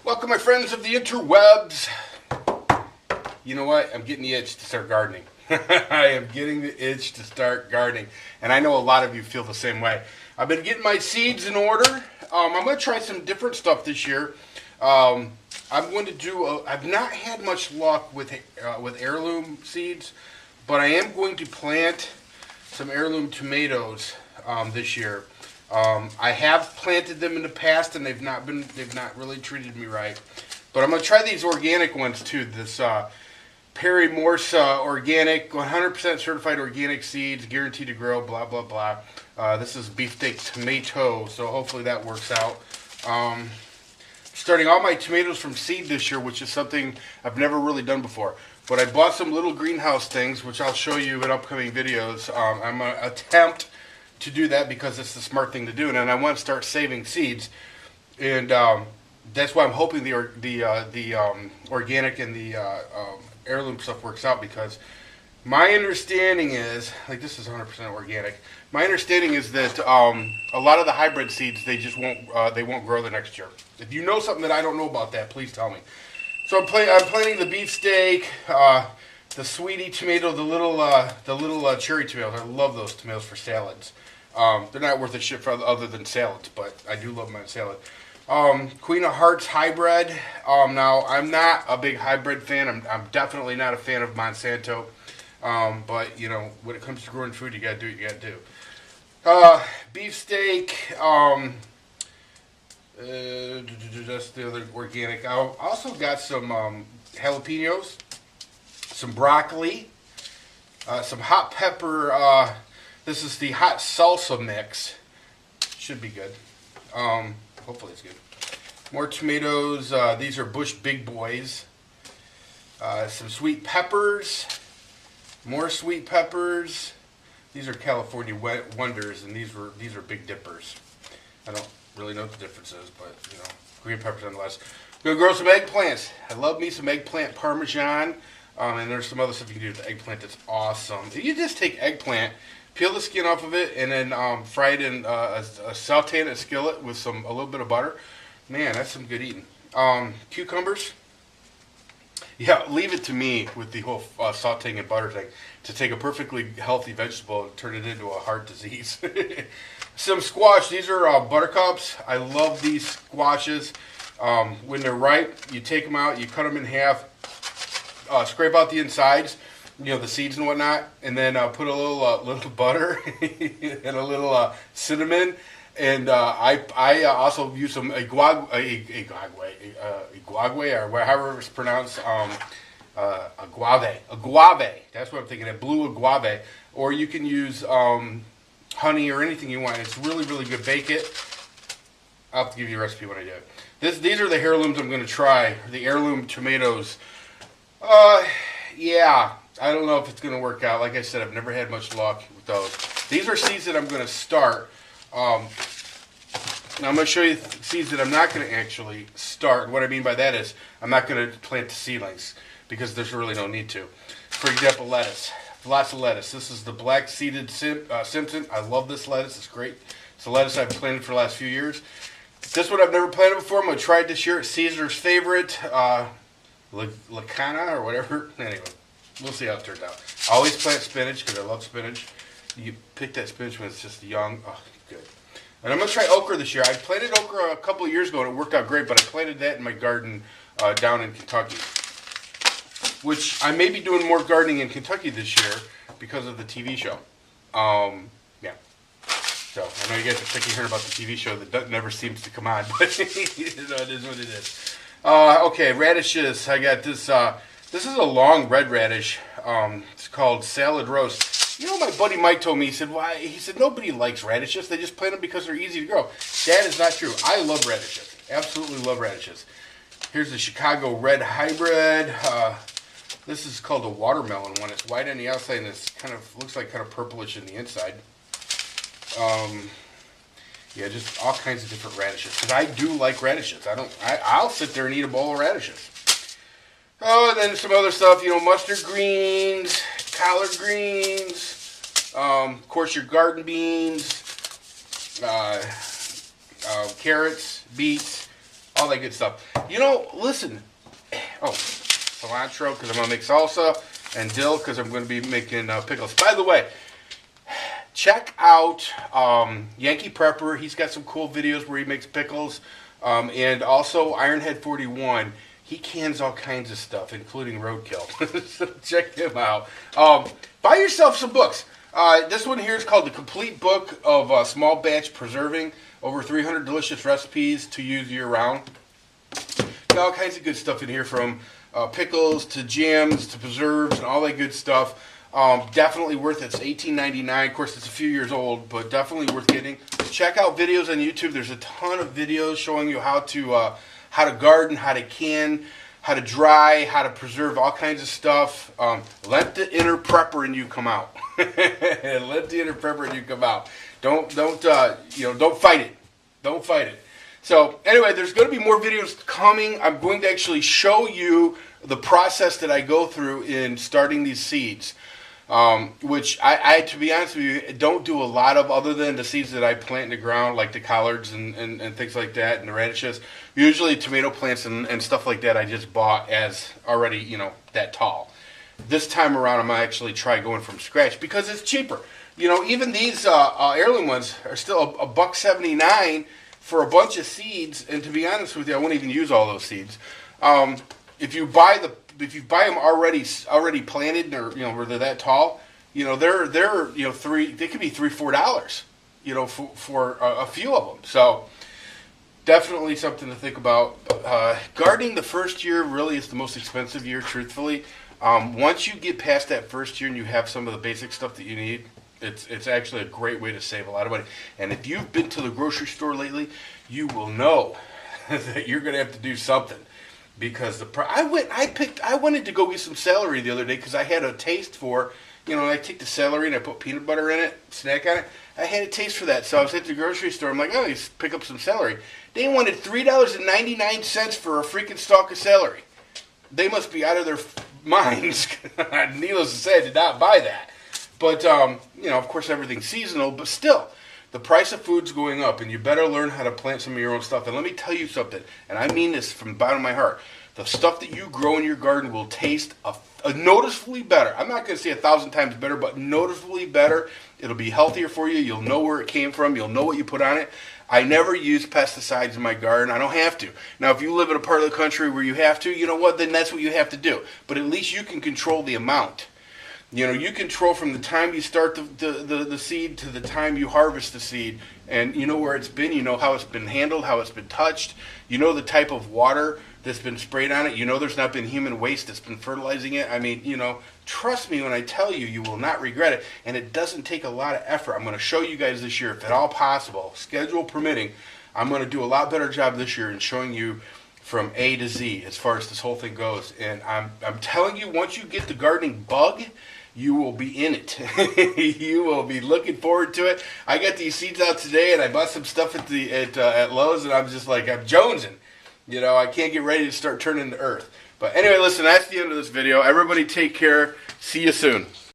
Welcome, my friends of the interwebs. You know what? I'm getting the itch to start gardening. I am getting the itch to start gardening. And I know a lot of you feel the same way. I've been getting my seeds in order. I'm going to try some different stuff this year. I'm going to do, I've not had much luck with heirloom seeds, but I am going to plant some heirloom tomatoes this year. I have planted them in the past, and they've not really treated me right. But I'm going to try these organic ones too. This Perry Morse organic, 100% certified organic seeds, guaranteed to grow, blah, blah, blah. This is beefsteak tomato, so hopefully that works out. Starting all my tomatoes from seed this year, which is something I've never really done before. But I bought some little greenhouse things, which I'll show you in upcoming videos. I'm going to attempt to do that because it's the smart thing to do, and I want to start saving seeds. And that's why I'm hoping the organic and the heirloom stuff works out, because my understanding is, like, this is 100% organic. My understanding is that a lot of the hybrid seeds, they just won't grow the next year. If you know something that I don't know about that, please tell me. So I'm planting the beefsteak, the sweetie tomato, the little cherry tomatoes. I love those tomatoes for salads. They're not worth a shit for other than salads, but I do love them on salad. Queen of Hearts hybrid. Now, I'm not a big hybrid fan. I'm definitely not a fan of Monsanto. But, you know, when it comes to growing food, you gotta do what you gotta do. Beefsteak. That's the other organic. I also got some jalapenos, some broccoli, some hot pepper. This is the hot salsa mix. Should be good. Hopefully it's good. More tomatoes. These are Bush Big Boys. Some sweet peppers. More sweet peppers. These are California Wonders, and these are Big Dippers. I don't really know what the difference is, but, you know, green peppers nonetheless. I'm gonna grow some eggplants. I love me some eggplant parmesan. And there's some other stuff you can do with the eggplant that's awesome. If you just take eggplant, peel the skin off of it, and then fry it in a saute in a skillet with a little bit of butter. Man, that's some good eating. Cucumbers. Yeah, leave it to me with the whole sauteing and butter thing to take a perfectly healthy vegetable and turn it into a heart disease. Some squash. These are buttercups. I love these squashes. When they're ripe, you take them out, you cut them in half, scrape out the insides, you know, the seeds and whatnot, and then put a little butter and a little cinnamon. And I also use some aguagüe, or however it's pronounced, aguave. That's what I'm thinking of, blue aguave. Or you can use honey or anything you want. It's really, really good. Bake it. I'll have to give you a recipe when I do it. These are the heirlooms I'm going to try. The heirloom tomatoes. Yeah, I don't know if it's going to work out. Like I said, I've never had much luck with those. These are seeds that I'm going to start. Now I'm going to show you seeds that I'm not going to actually start. What I mean by that is I'm not going to plant the seedlings because there's really no need to. For example, lettuce. Lots of lettuce. This is the black seeded Simpson. I love this lettuce. It's great. It's a lettuce I've planted for the last few years. This one I've never planted before. I'm going to try it this year. It's Caesar's favorite, Lacana or whatever. Anyway, we'll see how it turns out. I always plant spinach because I love spinach. You pick that spinach when it's just young. Oh, good. And I'm going to try okra this year. I planted okra a couple of years ago and it worked out great, but I planted that in my garden down in Kentucky. Which I may be doing more gardening in Kentucky this year because of the TV show. Yeah. So I know you guys are sick of hearing about the TV show that never seems to come on, but you know, it is what it is. Okay, radishes. I got this. This is a long red radish. It's called salad roast. You know, my buddy Mike told me, he said, why? He said, nobody likes radishes. They just plant them because they're easy to grow. That is not true. I love radishes. Absolutely love radishes. Here's the Chicago Red Hybrid. This is called a watermelon one. It's white on the outside and it's looks like kind of purplish in the inside. Yeah, just all kinds of different radishes. Because I do like radishes. I'll sit there and eat a bowl of radishes. Oh, and then some other stuff, you know, mustard greens, collard greens, of course your garden beans, carrots, beets, all that good stuff. You know, listen. Oh, cilantro because I'm going to make salsa, and dill because I'm going to be making pickles. By the way, check out Yankee Prepper. He's got some cool videos where he makes pickles. And also Ironhead 41. He cans all kinds of stuff, including roadkill. So check him out. Buy yourself some books. This one here is called The Complete Book of Small Batch Preserving. Over 300 delicious recipes to use year-round. Got all kinds of good stuff in here, from pickles to jams to preserves and all that good stuff. Definitely worth it. It's $18.99. Of course, it's a few years old, but definitely worth getting. Check out videos on YouTube. There's a ton of videos showing you how to garden, how to can, how to dry, how to preserve all kinds of stuff. Let the inner prepper in you come out. Let the inner prepper in you come out. Don't fight it. Don't fight it. So anyway, there's going to be more videos coming. I'm going to actually show you the process that I go through in starting these seeds. Which I, to be honest with you, don't do a lot of, other than the seeds that I plant in the ground, like the collards and things like that, and the radishes. Usually tomato plants and stuff like that I just bought as already, that tall. This time around, I'm going to actually try going from scratch because it's cheaper. Even these heirloom ones are still $1.79 for a bunch of seeds, and to be honest with you, I won't even use all those seeds. If you buy them already planted, or where they're that tall, they're they could be $3-4, for a few of them. So definitely something to think about. Gardening the first year really is the most expensive year, truthfully. Once you get past that first year and you have some of the basic stuff that you need, it's actually a great way to save a lot of money. And if you've been to the grocery store lately, you will know that you're going to have to do something. Because I wanted to go get some celery the other day because I had a taste for, I take the celery and I put peanut butter in it, snack on it. I had a taste for that, so I was at the grocery store. I'm like, oh, let's pick up some celery. They wanted $3.99 for a freaking stalk of celery. They must be out of their minds. Needless to say, I did not buy that. But of course, everything's seasonal. But still, the price of food's going up, and you better learn how to plant some of your own stuff. And let me tell you something, and I mean this from the bottom of my heart. The stuff that you grow in your garden will taste a noticeably better. I'm not going to say 1,000 times better, but noticeably better. It'll be healthier for you. You'll know where it came from. You'll know what you put on it. I never use pesticides in my garden. I don't have to. Now, if you live in a part of the country where you have to, you know what? Then that's what you have to do. But at least you can control the amount. You control from the time you start the seed to the time you harvest the seed. And you know where it's been. You know how it's been handled, how it's been touched. You know the type of water that's been sprayed on it. You know there's not been human waste that's been fertilizing it. I mean, trust me when I tell you, you will not regret it. And it doesn't take a lot of effort. I'm going to show you guys this year, if at all possible, schedule permitting, I'm going to do a lot better job this year in showing you from A to Z as far as this whole thing goes. And I'm telling you, once you get the gardening bug, you will be in it. You will be looking forward to it. I got these seeds out today, and I bought some stuff at Lowe's, and I'm just like, I'm jonesing. I can't get ready to start turning to earth. But anyway, listen, that's the end of this video. Everybody take care. See you soon.